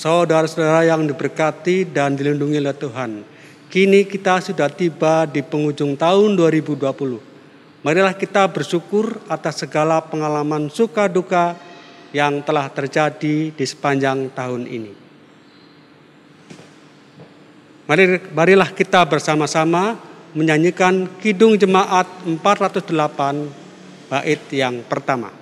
Saudara-saudara yang diberkati dan dilindungi oleh Tuhan, kini kita sudah tiba di penghujung tahun 2020. Marilah kita bersyukur atas segala pengalaman suka duka yang telah terjadi di sepanjang tahun ini. Marilah kita bersama-sama menyanyikan Kidung Jemaat 408 bait yang pertama.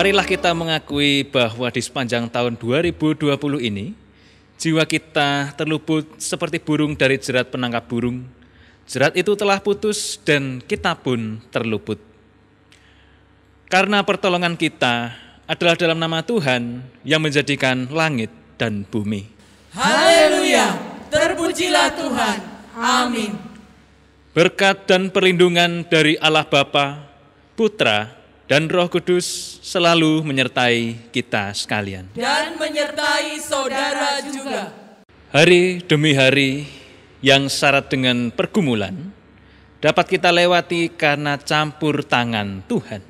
Marilah kita mengakui bahwa di sepanjang tahun 2020 ini, jiwa kita terluput seperti burung dari jerat penangkap burung. Jerat itu telah putus dan kita pun terluput. Karena pertolongan kita adalah dalam nama Tuhan yang menjadikan langit dan bumi. Haleluya, terpujilah Tuhan. Amin. Berkat dan perlindungan dari Allah Bapa, Putra, dan Roh Kudus selalu menyertai kita sekalian. Dan menyertai saudara juga. Hari demi hari yang syarat dengan pergumulan dapat kita lewati karena campur tangan Tuhan.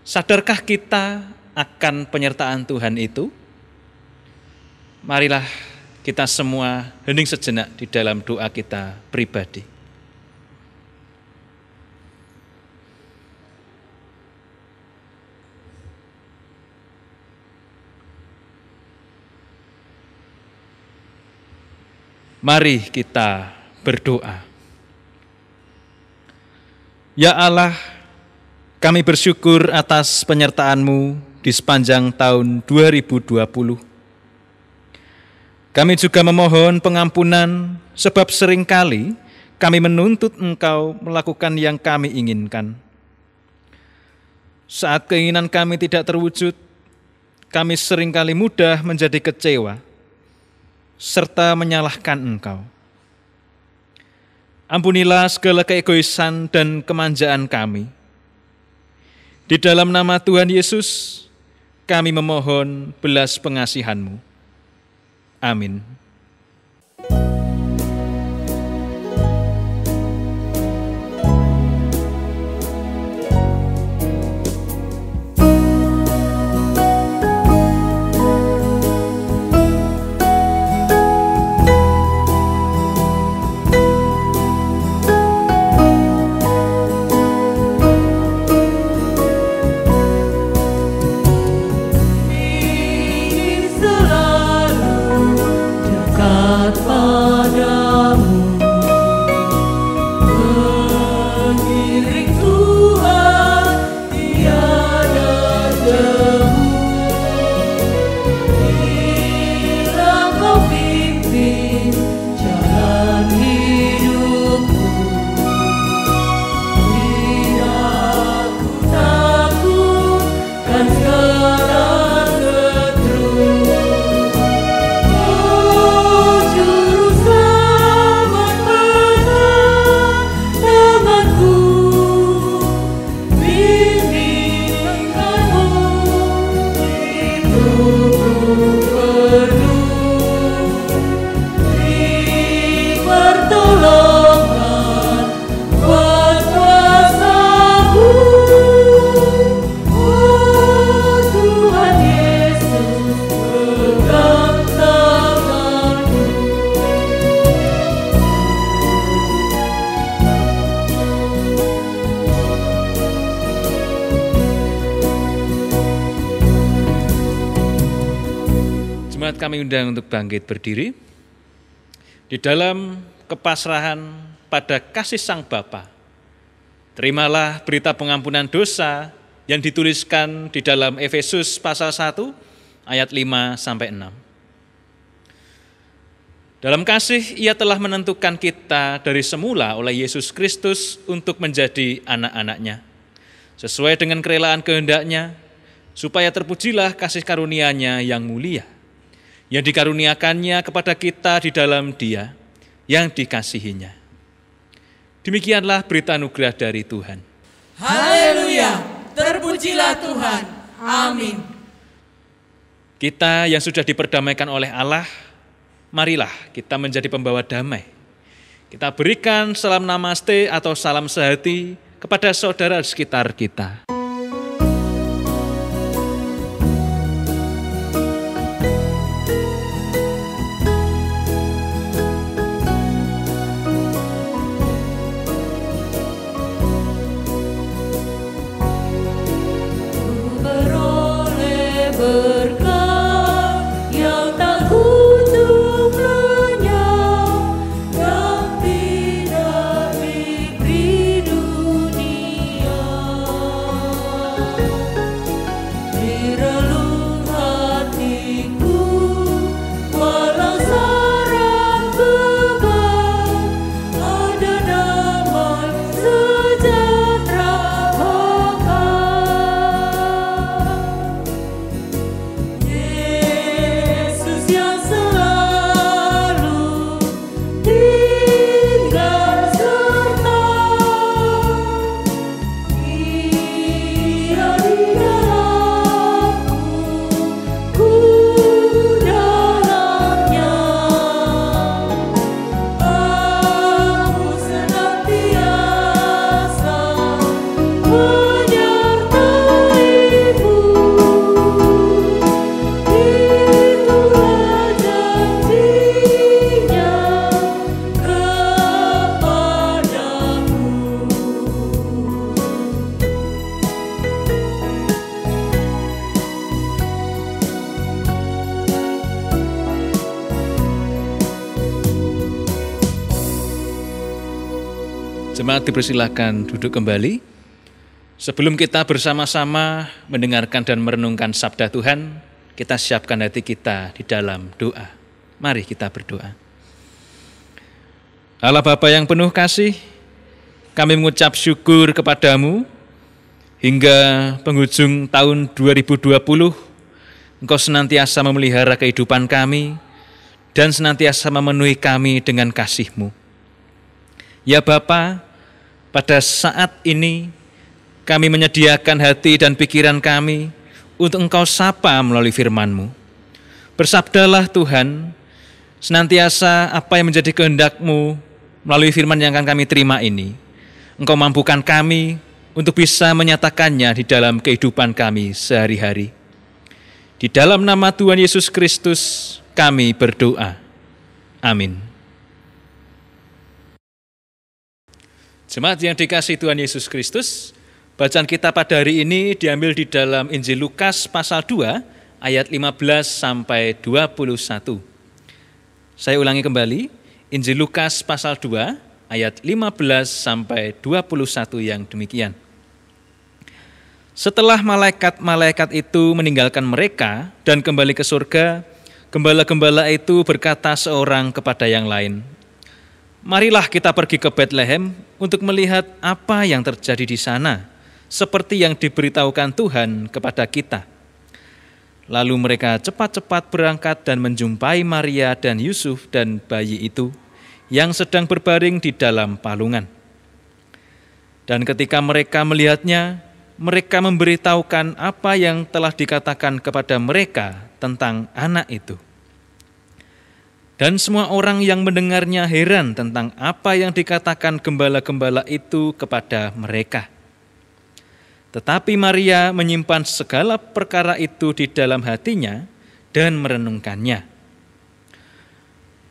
Sadarkah kita akan penyertaan Tuhan itu? Marilah kita semua hening sejenak di dalam doa kita pribadi. Mari kita berdoa. Ya Allah, kami bersyukur atas penyertaan-Mu di sepanjang tahun 2020. Kami juga memohon pengampunan sebab seringkali kami menuntut Engkau melakukan yang kami inginkan. Saat keinginan kami tidak terwujud, kami seringkali mudah menjadi kecewa serta menyalahkan Engkau. Ampunilah segala keegoisan dan kemanjaan kami. Di dalam nama Tuhan Yesus, kami memohon belas pengasihan-Mu. Amin. Selalu kami undang untuk bangkit berdiri. Di dalam kepasrahan pada kasih Sang Bapa, terimalah berita pengampunan dosa yang dituliskan di dalam Efesus pasal 1 ayat 5 sampai 6. Dalam kasih ia telah menentukan kita dari semula oleh Yesus Kristus untuk menjadi anak-anaknya, sesuai dengan kerelaan kehendak-Nya, supaya terpujilah kasih karunia-Nya yang mulia, yang dikaruniakannya kepada kita di dalam Dia yang dikasihinya. Demikianlah berita anugerah dari Tuhan. Haleluya, terpujilah Tuhan. Amin. Kita yang sudah diperdamaikan oleh Allah, marilah kita menjadi pembawa damai. Kita berikan salam namaste atau salam sehati kepada saudara di sekitar kita. Jemaat dipersilakan duduk kembali. Sebelum kita bersama-sama mendengarkan dan merenungkan sabda Tuhan, kita siapkan hati kita di dalam doa. Mari kita berdoa. Allah Bapa yang penuh kasih, kami mengucap syukur kepadamu hingga penghujung tahun 2020, Engkau senantiasa memelihara kehidupan kami dan senantiasa memenuhi kami dengan kasih-Mu. Ya Bapa, pada saat ini kami menyediakan hati dan pikiran kami untuk Engkau sapa melalui firman-Mu. Bersabdalah Tuhan, senantiasa apa yang menjadi kehendak-Mu melalui firman yang akan kami terima ini. Engkau mampukan kami untuk bisa menyatakannya di dalam kehidupan kami sehari-hari. Di dalam nama Tuhan Yesus Kristus kami berdoa. Amin. Jemaat yang dikasihi Tuhan Yesus Kristus, bacaan kita pada hari ini diambil di dalam Injil Lukas pasal 2 ayat 15 sampai 21. Saya ulangi kembali, Injil Lukas pasal 2 ayat 15 sampai 21 yang demikian. Setelah malaikat-malaikat itu meninggalkan mereka dan kembali ke surga, gembala-gembala itu berkata seorang kepada yang lain, "Marilah kita pergi ke Betlehem untuk melihat apa yang terjadi di sana, seperti yang diberitahukan Tuhan kepada kita." Lalu mereka cepat-cepat berangkat dan menjumpai Maria dan Yusuf dan bayi itu yang sedang berbaring di dalam palungan. Dan ketika mereka melihatnya, mereka memberitahukan apa yang telah dikatakan kepada mereka tentang anak itu. Dan semua orang yang mendengarnya heran tentang apa yang dikatakan gembala-gembala itu kepada mereka. Tetapi Maria menyimpan segala perkara itu di dalam hatinya dan merenungkannya.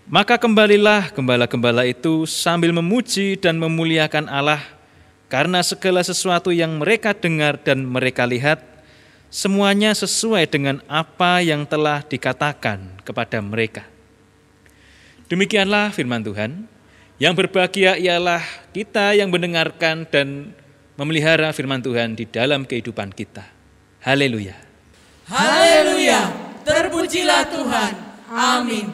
Maka kembalilah gembala-gembala itu sambil memuji dan memuliakan Allah karena segala sesuatu yang mereka dengar dan mereka lihat, semuanya sesuai dengan apa yang telah dikatakan kepada mereka. Demikianlah firman Tuhan. Yang berbahagia ialah kita yang mendengarkan dan memelihara firman Tuhan di dalam kehidupan kita. Haleluya. Haleluya, terpujilah Tuhan. Amin.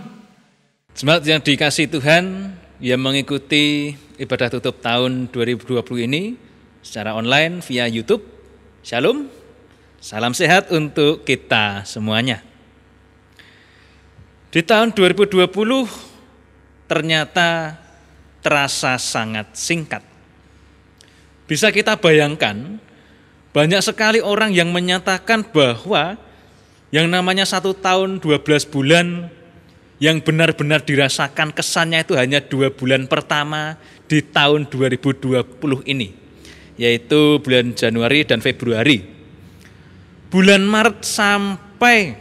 Jemaat yang dikasihi Tuhan, yang mengikuti ibadah tutup tahun 2020 ini secara online via YouTube. Shalom, salam sehat untuk kita semuanya. Di tahun 2020 ternyata terasa sangat singkat. Bisa kita bayangkan, banyak sekali orang yang menyatakan bahwa yang namanya 1 tahun 12 bulan yang benar-benar dirasakan kesannya itu hanya 2 bulan pertama di tahun 2020 ini, yaitu bulan Januari dan Februari. Bulan Maret sampai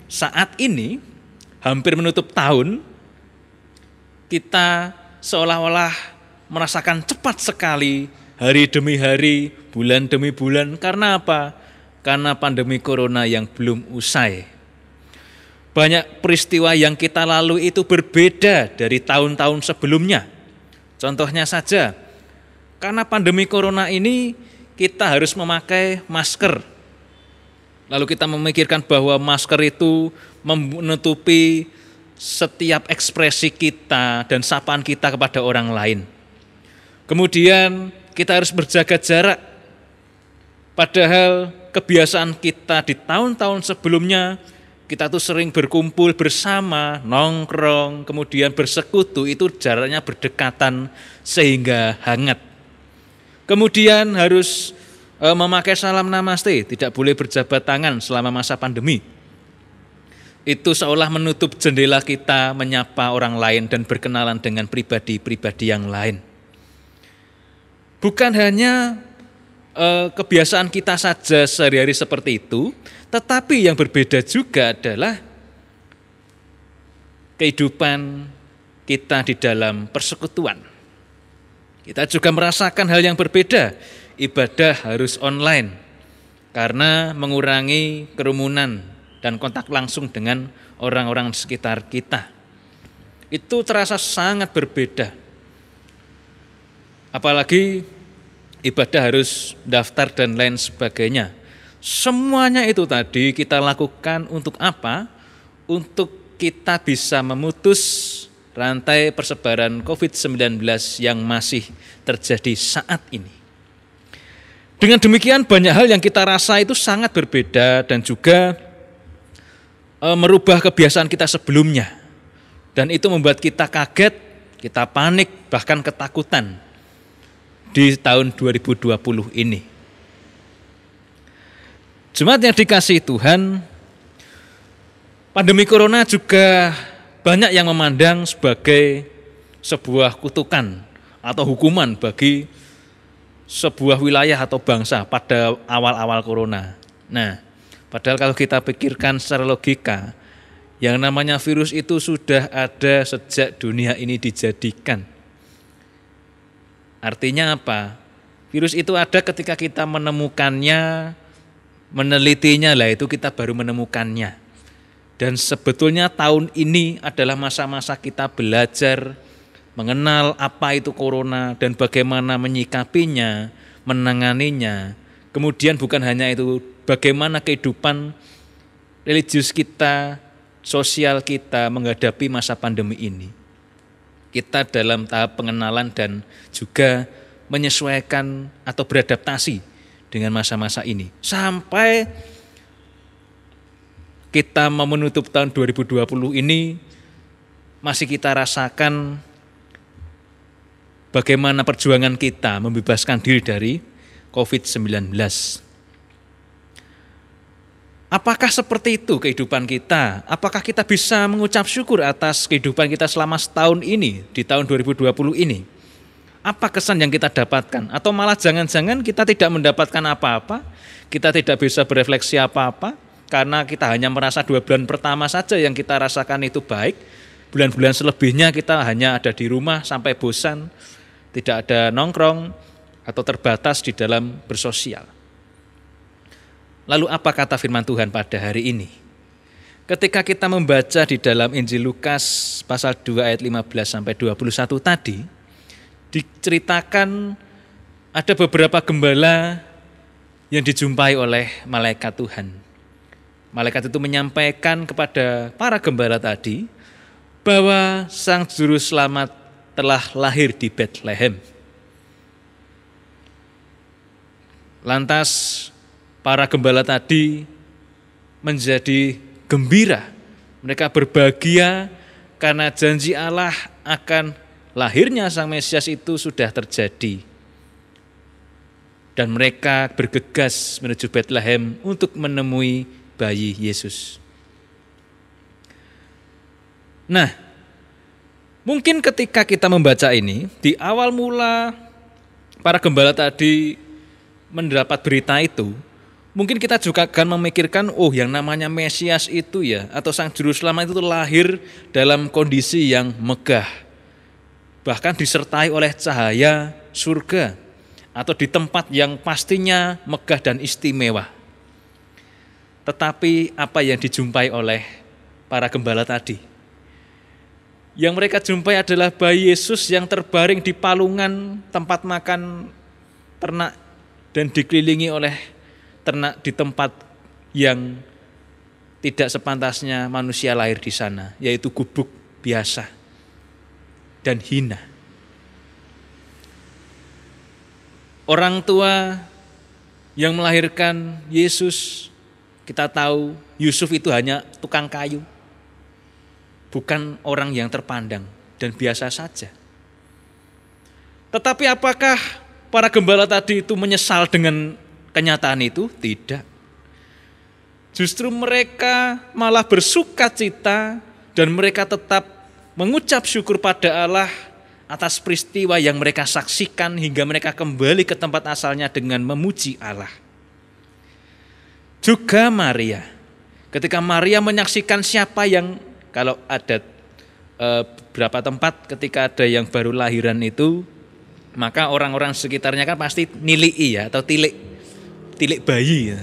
saat ini, hampir menutup tahun, kita seolah-olah merasakan cepat sekali hari demi hari, bulan demi bulan. Karena apa? Karena pandemi corona yang belum usai. Banyak peristiwa yang kita lalui itu berbeda dari tahun-tahun sebelumnya. Contohnya saja, karena pandemi corona ini kita harus memakai masker. Lalu kita memikirkan bahwa masker itu menutupi setiap ekspresi kita dan sapaan kita kepada orang lain. Kemudian kita harus berjaga jarak. Padahal kebiasaan kita di tahun-tahun sebelumnya, kita tuh sering berkumpul bersama, nongkrong, kemudian bersekutu, itu jaraknya berdekatan sehingga hangat. Kemudian harus memakai salam namaste, tidak boleh berjabat tangan selama masa pandemi. Itu seolah menutup jendela kita menyapa orang lain dan berkenalan dengan pribadi-pribadi yang lain. Bukan hanya kebiasaan kita saja sehari-hari seperti itu, tetapi yang berbeda juga adalah kehidupan kita di dalam persekutuan. Kita juga merasakan hal yang berbeda. Ibadah harus online karena mengurangi kerumunan dan kontak langsung dengan orang-orang di sekitar kita. Itu terasa sangat berbeda. Apalagi ibadah harus daftar dan lain sebagainya. Semuanya itu tadi kita lakukan untuk apa? Untuk kita bisa memutus rantai persebaran COVID-19 yang masih terjadi saat ini. Dengan demikian banyak hal yang kita rasa itu sangat berbeda dan juga merubah kebiasaan kita sebelumnya. Dan itu membuat kita kaget, kita panik, bahkan ketakutan di tahun 2020 ini. Jemaat yang dikasihi Tuhan, pandemi corona juga banyak yang memandang sebagai sebuah kutukan atau hukuman bagi sebuah wilayah atau bangsa pada awal-awal corona. Nah, padahal kalau kita pikirkan secara logika, yang namanya virus itu sudah ada sejak dunia ini dijadikan. Artinya apa? Virus itu ada ketika kita menemukannya, menelitinya, lah itu kita baru menemukannya. Dan sebetulnya tahun ini adalah masa-masa kita belajar mengenal apa itu corona dan bagaimana menyikapinya, menanganinya. Kemudian bukan hanya itu, bagaimana kehidupan religius kita, sosial kita menghadapi masa pandemi ini. Kita dalam tahap pengenalan dan juga menyesuaikan atau beradaptasi dengan masa-masa ini. Sampai kita mau menutup tahun 2020 ini, masih kita rasakan bagaimana perjuangan kita membebaskan diri dari COVID-19. Apakah seperti itu kehidupan kita? Apakah kita bisa mengucap syukur atas kehidupan kita selama setahun ini, di tahun 2020 ini? Apa kesan yang kita dapatkan? Atau malah jangan-jangan kita tidak mendapatkan apa-apa, kita tidak bisa berefleksi apa-apa, karena kita hanya merasa 2 bulan pertama saja yang kita rasakan itu baik, bulan-bulan selebihnya kita hanya ada di rumah sampai bosan, tidak ada nongkrong, atau terbatas di dalam bersosial. Lalu apa kata firman Tuhan pada hari ini? Ketika kita membaca di dalam Injil Lukas pasal 2 ayat 15 sampai 21 tadi, diceritakan ada beberapa gembala yang dijumpai oleh malaikat Tuhan. Malaikat itu menyampaikan kepada para gembala tadi bahwa Sang Juru Selamat telah lahir di Betlehem. Lantas para gembala tadi menjadi gembira. Mereka berbahagia karena janji Allah akan lahirnya Sang Mesias itu sudah terjadi. Dan mereka bergegas menuju Betlehem untuk menemui bayi Yesus. Nah, mungkin ketika kita membaca ini, di awal mula para gembala tadi mendapat berita itu, mungkin kita juga akan memikirkan, oh yang namanya Mesias itu ya, atau Sang Juru Selamat itu lahir dalam kondisi yang megah, bahkan disertai oleh cahaya surga, atau di tempat yang pastinya megah dan istimewa. Tetapi apa yang dijumpai oleh para gembala tadi? Yang mereka jumpai adalah bayi Yesus yang terbaring di palungan tempat makan ternak dan dikelilingi oleh ternak di tempat yang tidak sepantasnya manusia lahir di sana, yaitu gubuk biasa dan hina. Orang tua yang melahirkan Yesus, kita tahu Yusuf itu hanya tukang kayu, bukan orang yang terpandang dan biasa saja. Tetapi apakah para gembala tadi itu menyesal dengan kenyataan itu? Tidak. Justru mereka malah bersuka cita dan mereka tetap mengucap syukur pada Allah atas peristiwa yang mereka saksikan hingga mereka kembali ke tempat asalnya dengan memuji Allah. Juga Maria, ketika Maria menyaksikan siapa yang, kalau ada beberapa tempat ketika ada yang baru lahiran itu, maka orang-orang sekitarnya kan pasti nilai ya, atau tilik bayi ya.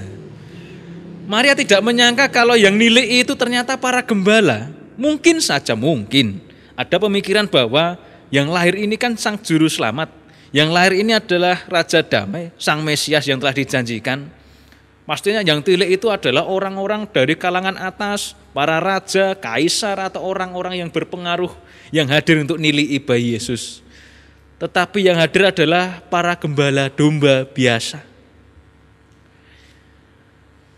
Maria tidak menyangka kalau yang nilai itu ternyata para gembala. Mungkin saja ada pemikiran bahwa yang lahir ini kan Sang Juru Selamat, yang lahir ini adalah Raja Damai, Sang Mesias yang telah dijanjikan. Pastinya yang tilik itu adalah orang-orang dari kalangan atas, para raja, kaisar, atau orang-orang yang berpengaruh yang hadir untuk nilai bayi Yesus. Tetapi yang hadir adalah para gembala domba biasa.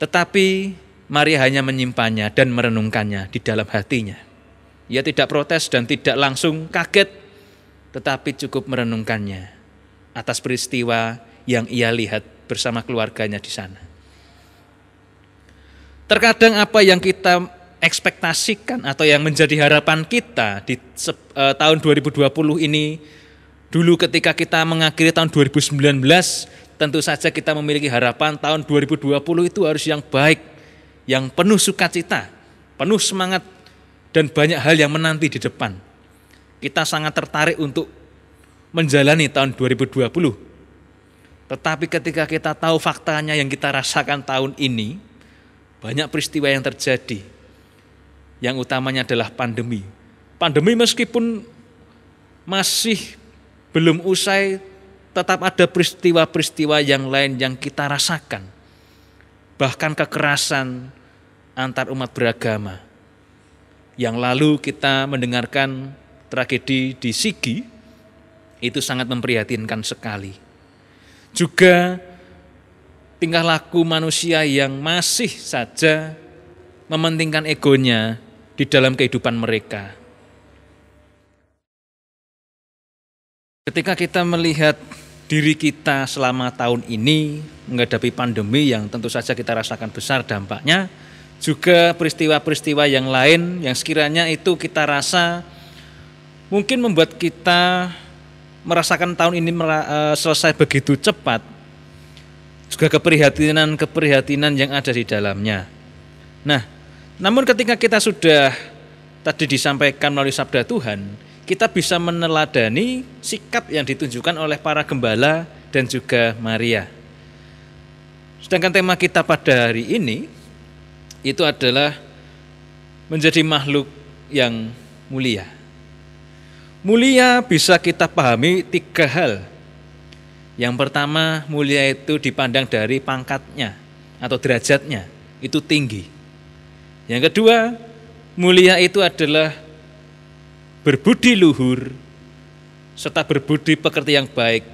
Tetapi Maria hanya menyimpannya dan merenungkannya di dalam hatinya. Ia tidak protes dan tidak langsung kaget, tetapi cukup merenungkannya atas peristiwa yang ia lihat bersama keluarganya di sana. Terkadang apa yang kita ekspektasikan atau yang menjadi harapan kita di tahun 2020 ini, dulu ketika kita mengakhiri tahun 2019, tentu saja kita memiliki harapan tahun 2020 itu harus yang baik, yang penuh sukacita, penuh semangat, dan banyak hal yang menanti di depan. Kita sangat tertarik untuk menjalani tahun 2020. Tetapi ketika kita tahu faktanya yang kita rasakan tahun ini, banyak peristiwa yang terjadi. Yang utamanya adalah pandemi. Pandemi meskipun masih belum usai, tetap ada peristiwa-peristiwa yang lain yang kita rasakan. Bahkan kekerasan antar umat beragama. Yang lalu kita mendengarkan tragedi di Sigi, itu sangat memprihatinkan sekali. Juga tingkah laku manusia yang masih saja mementingkan egonya di dalam kehidupan mereka. Ketika kita melihat diri kita selama tahun ini menghadapi pandemi yang tentu saja kita rasakan besar dampaknya, juga peristiwa-peristiwa yang lain yang sekiranya itu kita rasa mungkin membuat kita merasakan tahun ini selesai begitu cepat, juga keprihatinan yang ada di dalamnya. Nah, namun ketika kita sudah tadi disampaikan melalui sabda Tuhan, kita bisa meneladani sikap yang ditunjukkan oleh para gembala dan juga Maria. Sedangkan tema kita pada hari ini itu adalah menjadi makhluk yang mulia. Mulia bisa kita pahami 3 hal. Yang pertama, mulia itu dipandang dari pangkatnya atau derajatnya, itu tinggi. Yang kedua, mulia itu adalah berbudi luhur serta berbudi pekerti yang baik.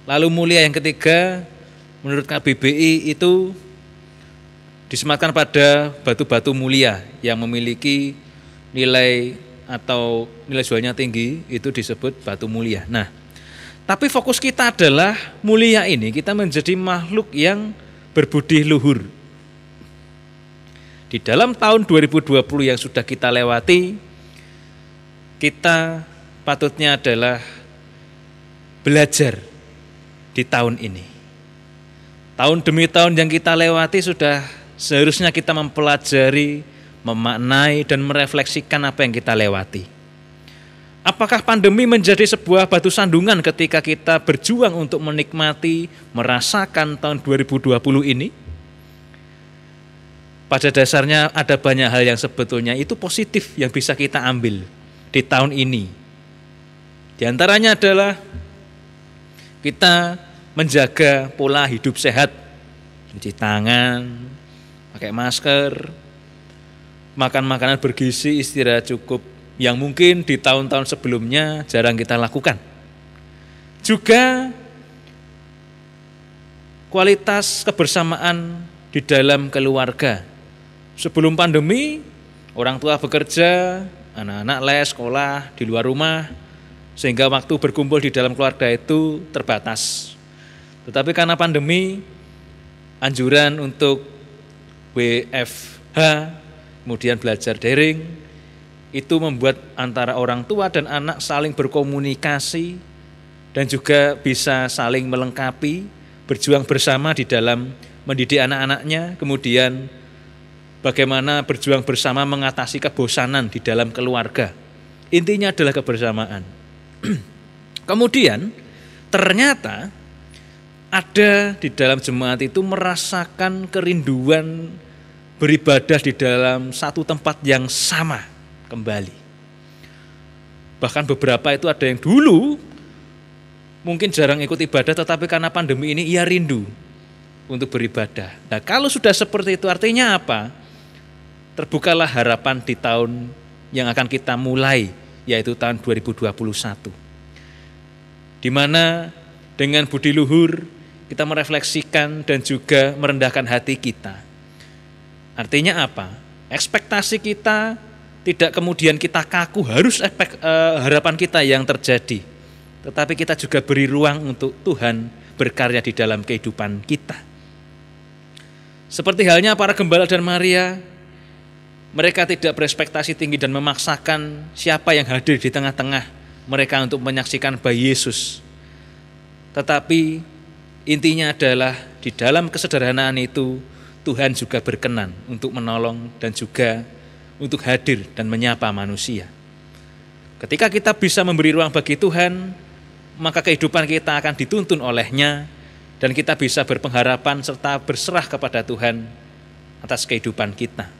Lalu mulia yang ketiga, menurut KBBI itu disematkan pada batu-batu mulia yang memiliki nilai atau nilai jualnya tinggi, itu disebut batu mulia. Nah, tapi fokus kita adalah mulia ini kita menjadi makhluk yang berbudi luhur. Di dalam tahun 2020 yang sudah kita lewati, kita patutnya adalah belajar di tahun ini. Tahun demi tahun yang kita lewati sudah seharusnya kita mempelajari, memaknai dan merefleksikan apa yang kita lewati. Apakah pandemi menjadi sebuah batu sandungan ketika kita berjuang untuk menikmati, merasakan tahun 2020 ini? Pada dasarnya ada banyak hal yang sebetulnya itu positif yang bisa kita ambil di tahun ini. Di antaranya adalah kita menjaga pola hidup sehat, cuci tangan, pakai masker, makan makanan bergizi, istirahat cukup, yang mungkin di tahun-tahun sebelumnya jarang kita lakukan. Juga kualitas kebersamaan di dalam keluarga. Sebelum pandemi, orang tua bekerja, anak-anak les, sekolah di luar rumah, sehingga waktu berkumpul di dalam keluarga itu terbatas. Tetapi karena pandemi, anjuran untuk WFH, kemudian belajar daring, itu membuat antara orang tua dan anak saling berkomunikasi dan juga bisa saling melengkapi, berjuang bersama di dalam mendidik anak-anaknya, kemudian bagaimana berjuang bersama mengatasi kebosanan di dalam keluarga. Intinya adalah kebersamaan. Kemudian ternyata ada di dalam jemaat itu merasakan kerinduan beribadah di dalam satu tempat yang sama kembali. Bahkan beberapa itu ada yang dulu mungkin jarang ikut ibadah, tetapi karena pandemi ini ia rindu untuk beribadah. Nah, kalau sudah seperti itu artinya apa? Terbukalah harapan di tahun yang akan kita mulai, yaitu tahun 2021. Di mana dengan budi luhur kita merefleksikan dan juga merendahkan hati kita. Artinya apa? Ekspektasi kita tidak kemudian kita kaku harus harapan kita yang terjadi, tetapi kita juga beri ruang untuk Tuhan berkarya di dalam kehidupan kita. Seperti halnya para gembala dan Maria, mereka tidak berekspektasi tinggi dan memaksakan siapa yang hadir di tengah-tengah mereka untuk menyaksikan bayi Yesus. Tetapi intinya adalah di dalam kesederhanaan itu Tuhan juga berkenan untuk menolong dan juga untuk hadir dan menyapa manusia. Ketika kita bisa memberi ruang bagi Tuhan, maka kehidupan kita akan dituntun oleh-Nya dan kita bisa berpengharapan serta berserah kepada Tuhan atas kehidupan kita.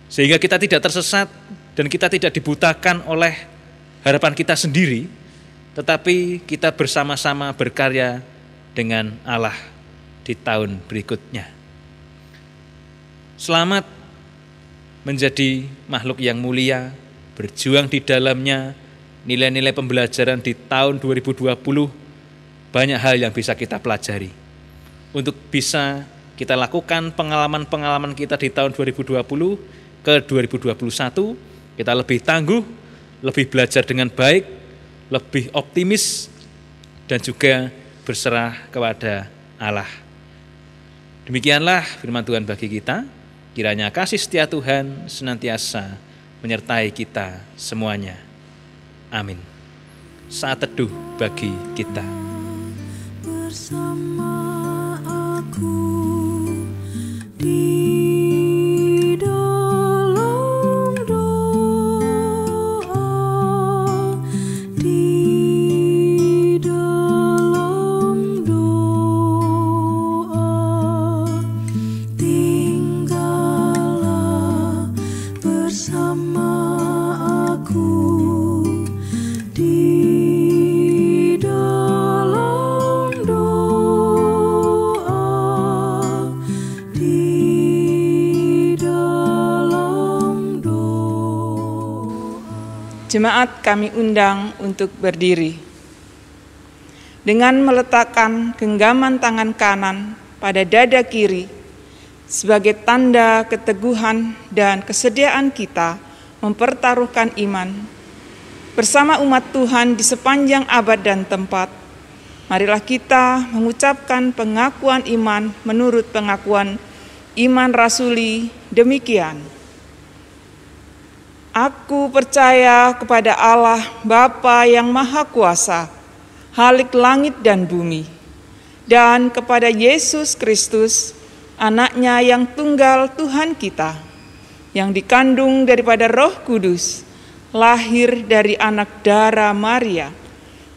Sehingga kita tidak tersesat dan kita tidak dibutakan oleh harapan kita sendiri, tetapi kita bersama-sama berkarya dengan Allah di tahun berikutnya. Selamat menjadi makhluk yang mulia, berjuang di dalamnya, nilai-nilai pembelajaran di tahun 2020, banyak hal yang bisa kita pelajari. Untuk bisa kita lakukan pengalaman-pengalaman kita di tahun 2020 ke 2021, kita lebih tangguh, lebih belajar dengan baik, lebih optimis, dan juga berserah kepada Allah. Demikianlah firman Tuhan bagi kita. Kiranya kasih setia Tuhan senantiasa menyertai kita semuanya. Amin. Saat teduh bagi kita. Bersama aku di dalam doa, di dalam doa. Jemaat kami undang untuk berdiri. Dengan meletakkan genggaman tangan kanan pada dada kiri sebagai tanda keteguhan dan kesediaan kita mempertaruhkan iman bersama umat Tuhan di sepanjang abad dan tempat, marilah kita mengucapkan pengakuan iman menurut pengakuan iman rasuli demikian. Aku percaya kepada Allah Bapa yang Maha Kuasa, Khalik langit dan bumi, dan kepada Yesus Kristus, Anaknya yang tunggal Tuhan kita, yang dikandung daripada Roh Kudus, lahir dari anak darah Maria,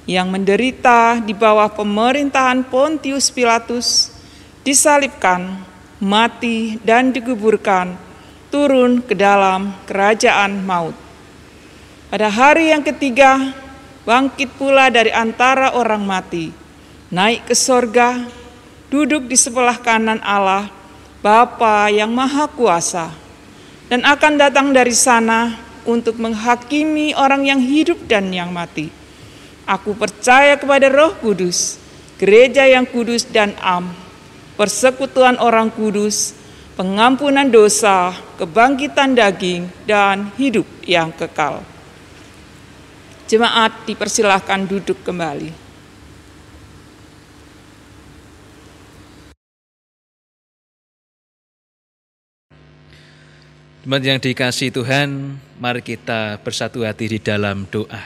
yang menderita di bawah pemerintahan Pontius Pilatus, disalibkan, mati dan dikuburkan, turun ke dalam kerajaan maut. Pada hari yang ketiga, bangkit pula dari antara orang mati, naik ke sorga, duduk di sebelah kanan Allah, Bapa yang Maha Kuasa, dan akan datang dari sana untuk menghakimi orang yang hidup dan yang mati. Aku percaya kepada Roh Kudus, gereja yang kudus dan am, persekutuan orang kudus, pengampunan dosa, kebangkitan daging, dan hidup yang kekal. Jemaat dipersilahkan duduk kembali. Jemaat yang dikasihi Tuhan, mari kita bersatu hati di dalam doa.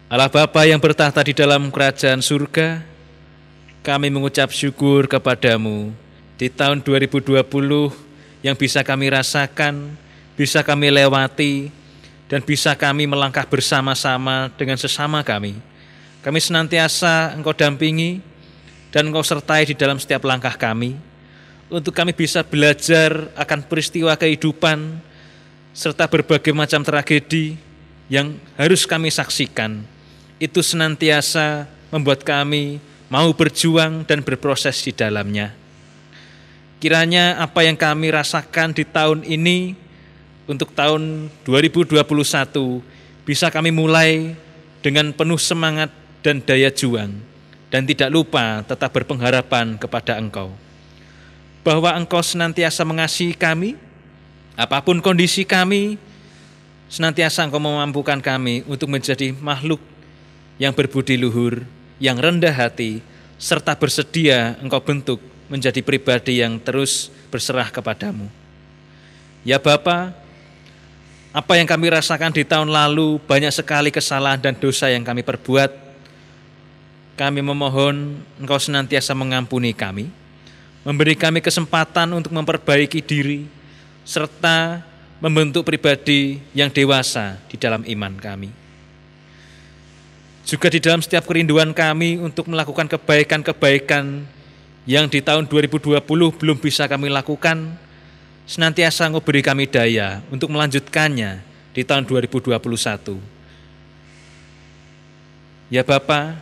Allah Bapa yang bertahta di dalam kerajaan surga, kami mengucap syukur kepadamu di tahun 2020 yang bisa kami rasakan, bisa kami lewati, dan bisa kami melangkah bersama-sama dengan sesama kami. Kami senantiasa Engkau dampingi dan Engkau sertai di dalam setiap langkah kami, untuk kami bisa belajar akan peristiwa kehidupan serta berbagai macam tragedi yang harus kami saksikan. Itu senantiasa membuat kami mau berjuang dan berproses di dalamnya. Kiranya apa yang kami rasakan di tahun ini untuk tahun 2021 bisa kami mulai dengan penuh semangat dan daya juang, dan tidak lupa tetap berpengharapan kepada Engkau. Bahwa Engkau senantiasa mengasihi kami, apapun kondisi kami, senantiasa Engkau memampukan kami untuk menjadi makhluk yang berbudi luhur, yang rendah hati, serta bersedia Engkau bentuk menjadi pribadi yang terus berserah kepadamu. Ya Bapa, apa yang kami rasakan di tahun lalu, banyak sekali kesalahan dan dosa yang kami perbuat. Kami memohon Engkau senantiasa mengampuni kami, memberi kami kesempatan untuk memperbaiki diri, serta membentuk pribadi yang dewasa di dalam iman kami. Juga di dalam setiap kerinduan kami untuk melakukan kebaikan-kebaikan yang di tahun 2020 belum bisa kami lakukan, senantiasa Engkau beri kami daya untuk melanjutkannya di tahun 2021. Ya Bapa,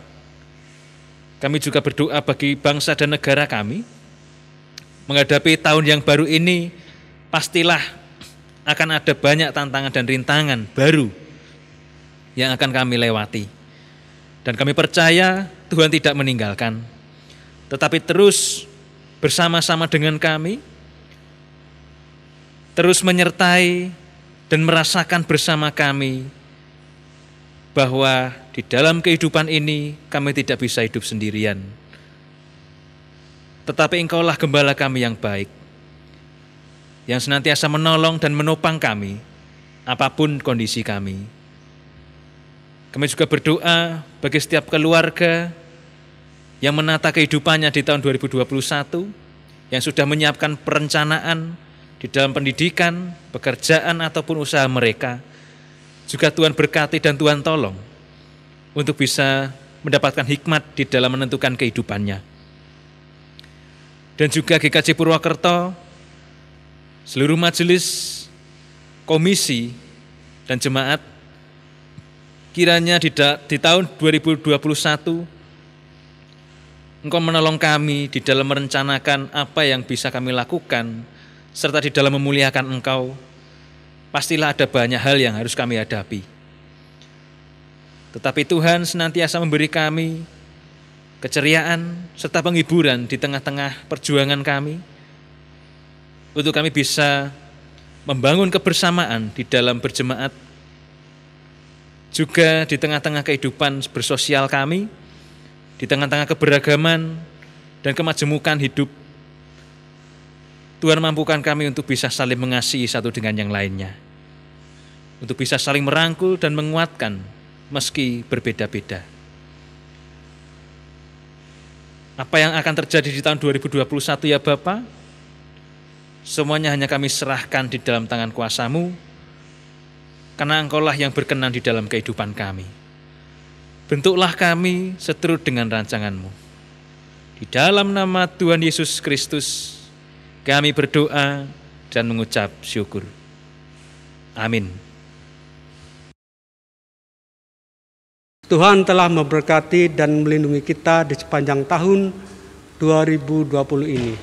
kami juga berdoa bagi bangsa dan negara kami. Menghadapi tahun yang baru ini, pastilah akan ada banyak tantangan dan rintangan baru yang akan kami lewati. Dan kami percaya Tuhan tidak meninggalkan, tetapi terus bersama-sama dengan kami, terus menyertai dan merasakan bersama kami bahwa di dalam kehidupan ini kami tidak bisa hidup sendirian. Tetapi Engkaulah gembala kami yang baik, yang senantiasa menolong dan menopang kami, apapun kondisi kami. Kami juga berdoa bagi setiap keluarga yang menata kehidupannya di tahun 2021, yang sudah menyiapkan perencanaan di dalam pendidikan, pekerjaan, ataupun usaha mereka. Juga Tuhan berkati dan Tuhan tolong untuk bisa mendapatkan hikmat di dalam menentukan kehidupannya. Dan juga GKJ Purwokerto, seluruh majelis, komisi, dan jemaat, kiranya di tahun 2021, Engkau menolong kami di dalam merencanakan apa yang bisa kami lakukan, serta di dalam memuliakan Engkau, pastilah ada banyak hal yang harus kami hadapi. Tetapi Tuhan senantiasa memberi kami keceriaan serta penghiburan di tengah-tengah perjuangan kami, untuk kami bisa membangun kebersamaan di dalam berjemaat, juga di tengah-tengah kehidupan bersosial kami, di tengah-tengah keberagaman dan kemajemukan hidup. Tuhan mampukan kami untuk bisa saling mengasihi satu dengan yang lainnya, untuk bisa saling merangkul dan menguatkan meski berbeda-beda. Apa yang akan terjadi di tahun 2021 ya Bapa? Semuanya hanya kami serahkan di dalam tangan kuasa-Mu, karena Engkaulah yang berkenan di dalam kehidupan kami. Bentuklah kami seturut dengan rancangan-Mu. Di dalam nama Tuhan Yesus Kristus, kami berdoa dan mengucap syukur. Amin. Tuhan telah memberkati dan melindungi kita di sepanjang tahun 2020 ini.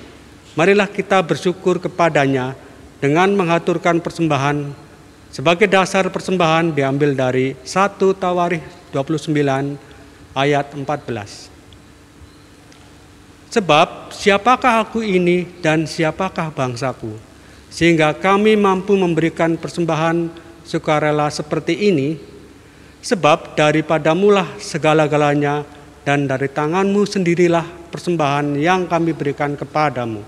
Marilah kita bersyukur kepadanya dengan mengaturkan persembahan. Sebagai dasar persembahan diambil dari 1 Tawarikh 29 ayat 14. Sebab siapakah aku ini dan siapakah bangsaku, sehingga kami mampu memberikan persembahan sukarela seperti ini. Sebab daripadamulah segala-galanya, dan dari tanganmu sendirilah persembahan yang kami berikan kepadamu.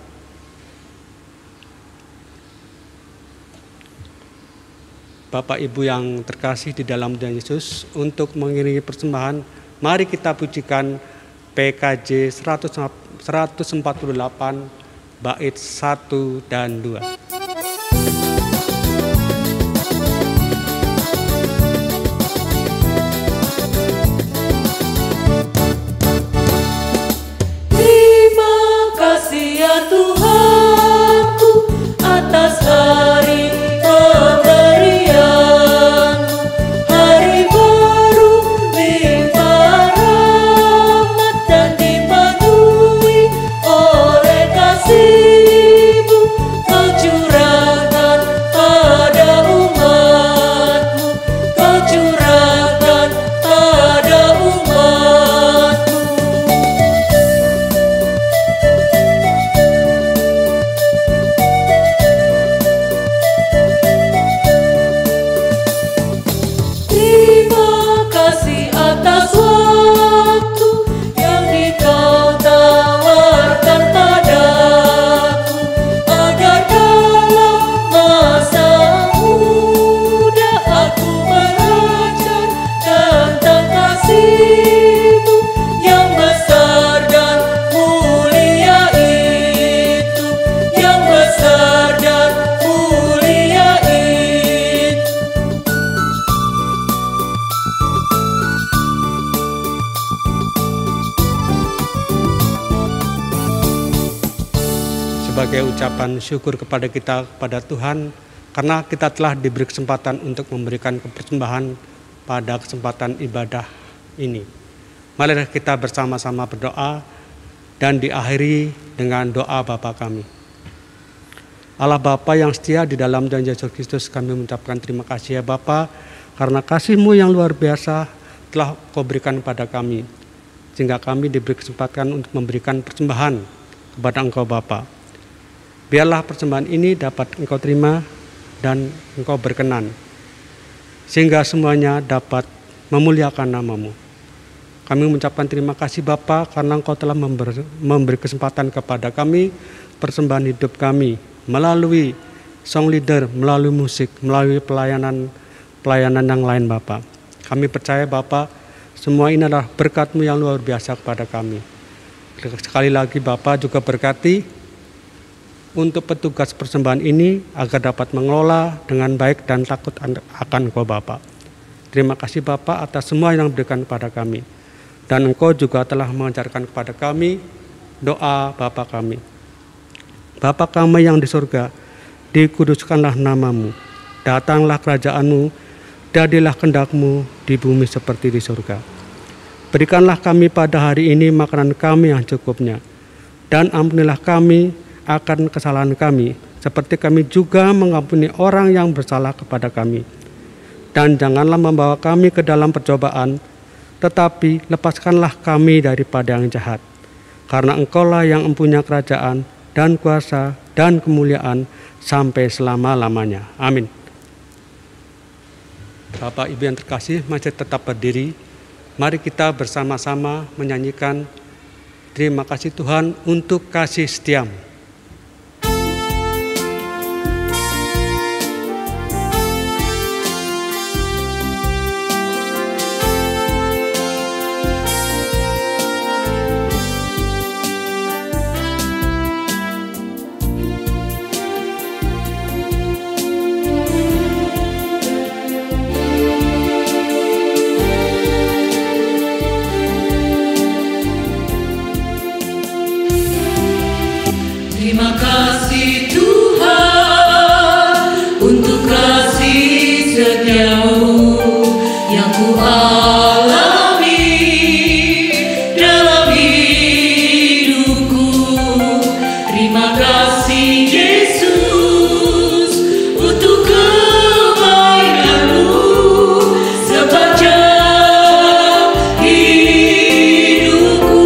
Bapak Ibu yang terkasih di dalam Tuhan Yesus, untuk mengiringi persembahan, mari kita pujikan PKJ 148 bait 1 dan 2. Tuhanku atas hari pemberian-Mu, hari baru limpah rahmat dan dipenuhi oleh kasih-Mu. Kau curahkan pada umat-Mu, Kau curahkan pada umat-Mu. Atas waktu yang Kau tawarkan padaku, agar dalam masa muda aku belajar tentang kasih-Mu yang besar dan mulia itu, yang besar dan mulia itu. Sebagai ucapan syukur kepada Tuhan, karena kita telah diberi kesempatan untuk memberikan persembahan pada kesempatan ibadah ini. Marilah kita bersama-sama berdoa dan diakhiri dengan doa Bapa kami. Allah Bapa yang setia, di dalam Tuhan Yesus Kristus kami mengucapkan terima kasih ya Bapa, karena kasih-Mu yang luar biasa telah Kau berikan pada kami, sehingga kami diberi kesempatan untuk memberikan persembahan kepada Engkau Bapa. Biarlah persembahan ini dapat Engkau terima dan Engkau berkenan, sehingga semuanya dapat memuliakan nama-Mu. Kami mengucapkan terima kasih Bapa, karena Engkau telah memberi kesempatan kepada kami, persembahan hidup kami, melalui song leader, melalui musik, melalui pelayanan yang lain Bapa. Kami percaya Bapa, semua ini adalah berkat-Mu yang luar biasa kepada kami. Sekali lagi Bapa juga berkati untuk petugas persembahan ini, agar dapat mengelola dengan baik dan takut akan Engkau Bapa. Terima kasih Bapa atas semua yang diberikan kepada kami. Dan Engkau juga telah mengajarkan kepada kami doa Bapa kami. Bapa kami yang di surga, dikuduskanlah nama-Mu, datanglah kerajaan-Mu, jadilah kehendak-Mu di bumi seperti di surga. Berikanlah kami pada hari ini makanan kami yang cukupnya, dan ampunilah kami akan kesalahan kami, seperti kami juga mengampuni orang yang bersalah kepada kami. Dan janganlah membawa kami ke dalam percobaan, tetapi lepaskanlah kami daripada yang jahat. Karena Engkaulah yang mempunyai kerajaan dan kuasa dan kemuliaan sampai selama-lamanya. Amin. Bapak Ibu yang terkasih, masih tetap berdiri. Mari kita bersama-sama menyanyikan terima kasih Tuhan untuk kasih setiamu. Terima kasih Tuhan untuk kasih setiamu yang ku alami dalam hidupku. Terima kasih Yesus untuk kebaikanmu sepanjang hidupku.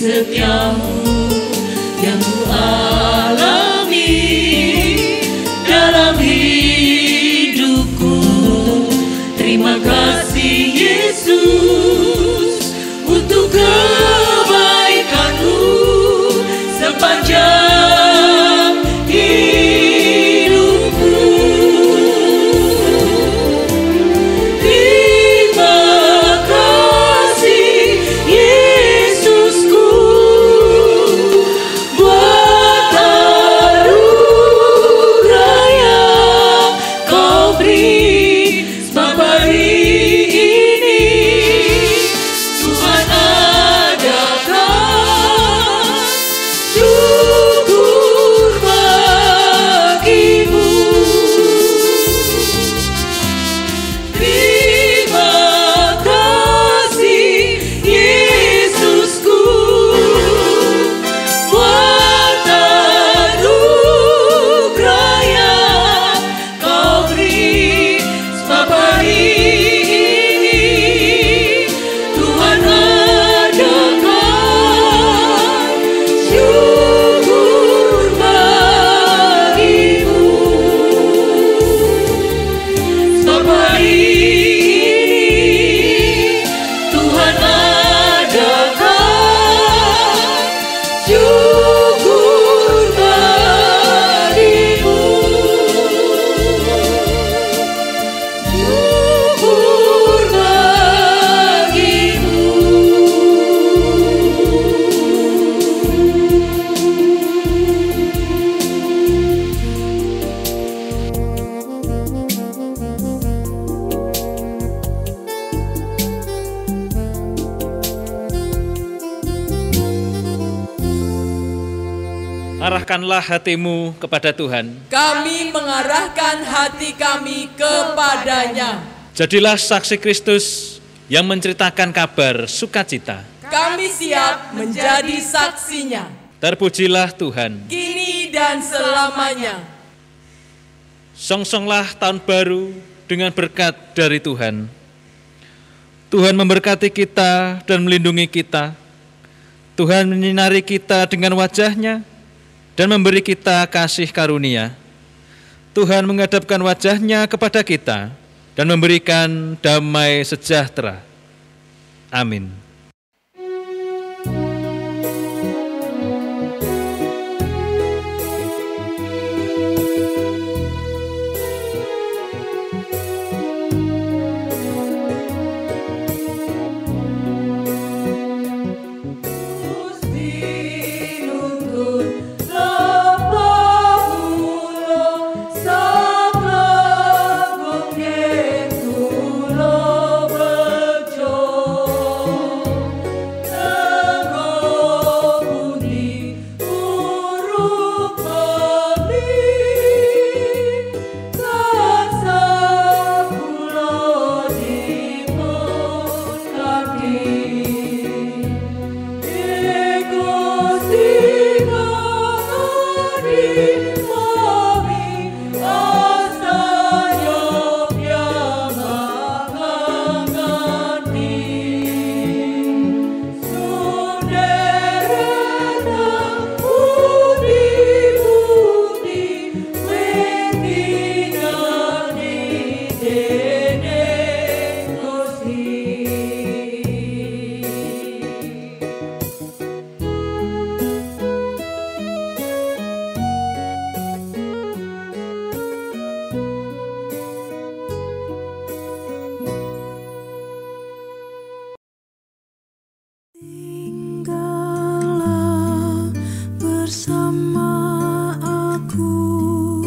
Setiamu yang ku alami dalam hidupku. Terima kasih Yesus untuk kebaikanmu sepanjang hidupku. Terima kasih Yesusku buat anugerah yang kau beri. Sebab hari ini Tuhan adakan syukur bagimu. Terima kasih Yesusku buat anugerah yang kau beri. Sebab hari ini Tuhan adakan syukur bagimu. Sebab hari ini Tuhan adakan syukur bagimu. Syukur bagimu. Arahkanlah hatimu kepada Tuhan. Kami mengarahkan hati kami kepadanya. Jadilah saksi Kristus yang menceritakan kabar sukacita. Kami siap menjadi saksinya, Terpujilah Tuhan. kini dan selamanya. Songsonglah tahun baru dengan berkat dari Tuhan. Tuhan memberkati kita dan melindungi kita. Tuhan menyinari kita dengan wajah-Nya dan memberi kita kasih karunia. Tuhan menghadapkan wajah-Nya kepada kita dan memberikan damai sejahtera. Amin. Tinggallah bersama aku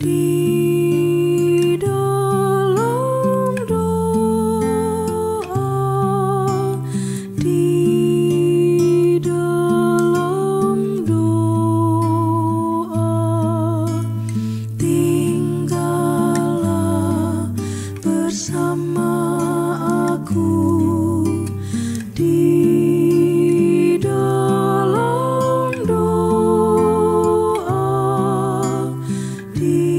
di dalam doa, di dalam doa. Tinggallah bersama aku di dalam doa, di